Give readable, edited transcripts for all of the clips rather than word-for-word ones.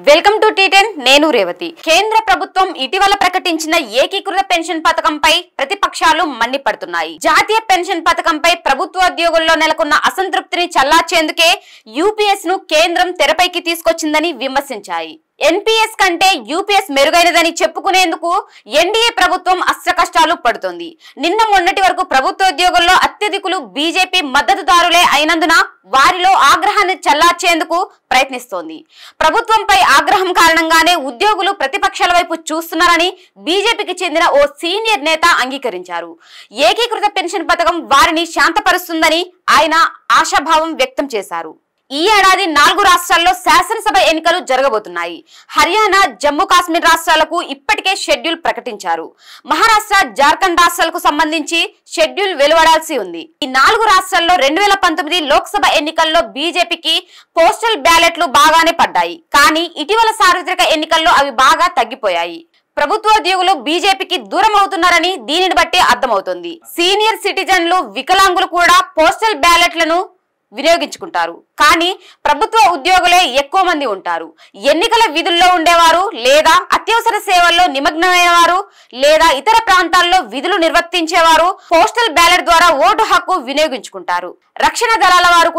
Welcome to టీ10 నేను రేవతి. కేంద్ర ప్రభుత్వం ఇటీవల ప్రకటించిన ఏకీకృత పెన్షన్ పథకంపై ప్రతిపక్షాలు మండిపడుతున్నాయి. జాతీయ పెన్షన్ పథకంపై ప్రభుత్వోద్యోగుల్లో నెలకొన్న అసంతృప్తిని చల్లార్చేందుకే యూపీఎస్ ను కేంద్రం తెరపైకి తీసుకొచ్చిందని విమర్శించాయి. ఎన్పీఎస్ కంటే యూపీఎస్ మెరుగైనదని చెప్పుకునేందుకు ఎన్డీఏ ప్రభుత్వం అస్త్రకష్టాలు పడుతోంది. నిన్న మొన్నటి వరకు ప్రభుత్వోద్యోగుల్లో అత్యధికులు బీజేపీ మద్దతుదారులే అయినందున వారిలో ఆగ్రహాన్ని చల్లార్చేందుకు ప్రయత్నిస్తోంది. ప్రభుత్వంపై ఆగ్రహం కారణంగానే ఉద్యోగులు ప్రతిపక్షాల వైపు చూస్తున్నారని బీజేపీకి చెందిన ఓ సీనియర్ నేత అంగీకరించారు. ఏకీకృత పెన్షన్ పథకం వారిని శాంతపరుస్తుందని ఆయన ఆశాభావం వ్యక్తం చేశారు. ఈ ఏడాది 4 రాష్ట్రాల్లో శాసనసభ ఎన్నికలు జరగబోతున్నాయి. హర్యానా, జమ్మూ కాశ్మీర్ రాష్ట్రాలకు ఇప్పటికే షెడ్యూల్ ప్రకటించారు. మహారాష్ట్ర, జార్ఖండ్ రాష్ట్రాలకు సంబంధించి షెడ్యూల్ వెలువడాల్సి ఉంది. ఈ 4 రాష్ట్రాల్లో 2019 లోక్సభ ఎన్నికల్లో బీజేపీకి పోస్టల్ బ్యాలెట్లు బాగానే పడ్డాయి. కానీ ఇటీవల సార్వత్రిక ఎన్నికల్లో అవి బాగా తగ్గిపోయాయి. ప్రభుత్వోద్యోగులు బీజేపీకి దూరం అవుతున్నారని దీనిని బట్టి అర్థమవుతుంది. సీనియర్ సిటిజన్లు, వికలాంగులు కూడా పోస్టల్ బ్యాలెట్లను వినియోగించుకుంటారు. కానీ ప్రభుత్వ ఉద్యోగులే ఎక్కువ మంది ఉంటారు. ఎన్నికల విధుల్లో ఉండేవారు, లేదా అత్యవసర సేవల్లో నిమగ్నమైన వారు, లేదా ఇతర ప్రాంతాల్లో విధులు నిర్వర్తించేవారు పోస్టల్ బ్యాలెట్ ద్వారా ఓటు హక్కు వినియోగించుకుంటారు. రక్షణ దళాల వారు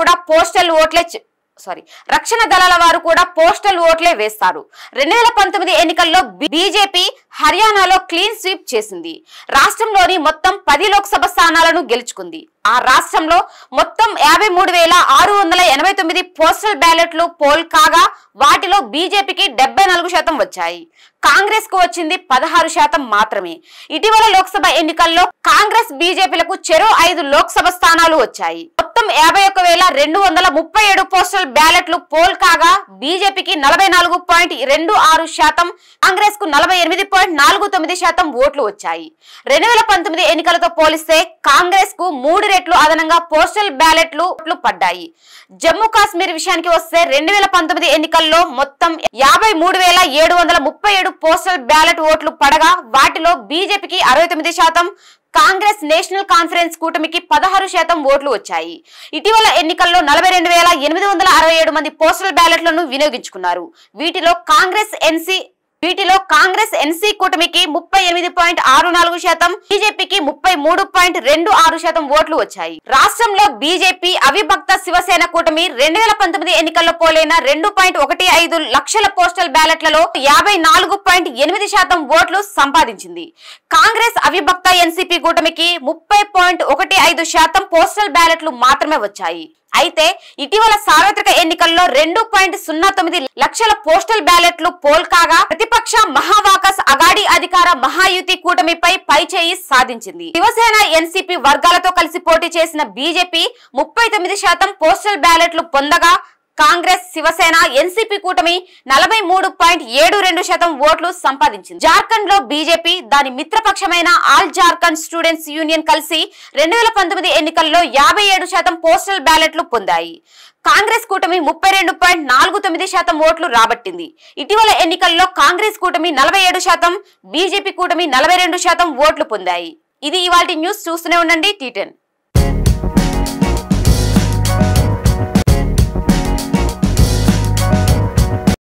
కూడా పోస్టల్ ఓట్లే వేస్తారు. 2019 ఎన్నికల్లో బీజేపీ హర్యానాలో క్లీన్ స్వీప్ చేసింది. రాష్ట్రంలోని మొత్తం 10 లోక్సభ స్థానాలను గెలుచుకుంది. ఆ రాష్ట్రంలో మొత్తం 53,689 పోస్టల్ బ్యాలెట్లు పోల్ కాగా వాటిలో బీజేపీకి 74% వచ్చాయి. కాంగ్రెస్ కు వచ్చింది 16% మాత్రమే. ఇటీవల లోక్సభ ఎన్నికల్లో కాంగ్రెస్, బీజేపీలకు చెరో 5 లోక్సభ స్థానాలు వచ్చాయి. మొత్తం 51,237 పోస్టల్ బ్యాలెట్లు పోల్ కాగా బీజేపీకి 44.26%, కాంగ్రెస్ కు 48.49% ఓట్లు వచ్చాయి. 2019 ఎన్నికలతో పోలిస్తే కాంగ్రెస్ కు 3 రెట్లు అదనంగా పోస్టల్ బ్యాలెట్లు పడ్డాయి. జమ్మూ కాశ్మీర్ విషయానికి వస్తే 2019 ఎన్నికల్లో మొత్తం 53,737 పోస్టల్ బ్యాలెట్ ఓట్లు పడగా వాటిలో బీజేపీకి 69%, కాంగ్రెస్, నేషనల్ కాన్ఫరెన్స్ కూటమికి 16% ఓట్లు వచ్చాయి. ఇటీవల ఎన్నికల్లో 42,867 మంది పోస్టల్ బ్యాలెట్లను వినియోగించుకున్నారు. వీటిలో కాంగ్రెస్ ఎన్సీ కూటమికి 38.64%, బీజేపీకి 33.26% ఓట్లు వచ్చాయి. రాష్ట్రంలో బీజేపీ అవిభక్త శివసేన కూటమి 2019 ఎన్నికల్లో పోలైన 2.15 లక్షల పోస్టల్ బ్యాలెట్లలో 54.8% ఓట్లు సంపాదించింది. కాంగ్రెస్ అవిభక్త ఎన్సీపీ కూటమికి 30.15% పోస్టల్ బ్యాలెట్లు మాత్రమే వచ్చాయి. అయితే ఇటీవల సార్వత్రిక ఎన్నికల్లో 2.09 లక్షల పోస్టల్ బ్యాలెట్లు పోల్ కాగా ప్రతిపక్ష మహావాకస్ అగాడి అధికార మహాయుతి కూటమిపై పైచేయి సాధించింది. శివసేన, ఎన్సీపీ వర్గాలతో కలిసి పోటీ చేసిన బీజేపీ 39% పోస్టల్ బ్యాలెట్లు పొందగా కాంగ్రెస్, శివసేన, ఎన్సీపీ కూటమి 43.72% ఓట్లు సంపాదించింది. జార్ఖండ్ లో బీజేపీ, దాని మిత్రపక్షమైన ఆల్ జార్ఖండ్ స్టూడెంట్స్ యూనియన్ కలిసి 2019 ఎన్నికల్లో 57% పోస్టల్ బ్యాలెట్లు పొందాయి. కాంగ్రెస్ కూటమి 32.49% ఓట్లు రాబట్టింది. ఇటీవల ఎన్నికల్లో కాంగ్రెస్ కూటమి 47%, బీజేపీ కూటమి 42% ఓట్లు పొందాయి. ఇది ఇవాల్టి న్యూస్. చూస్తూనే ఉండండి టీ10.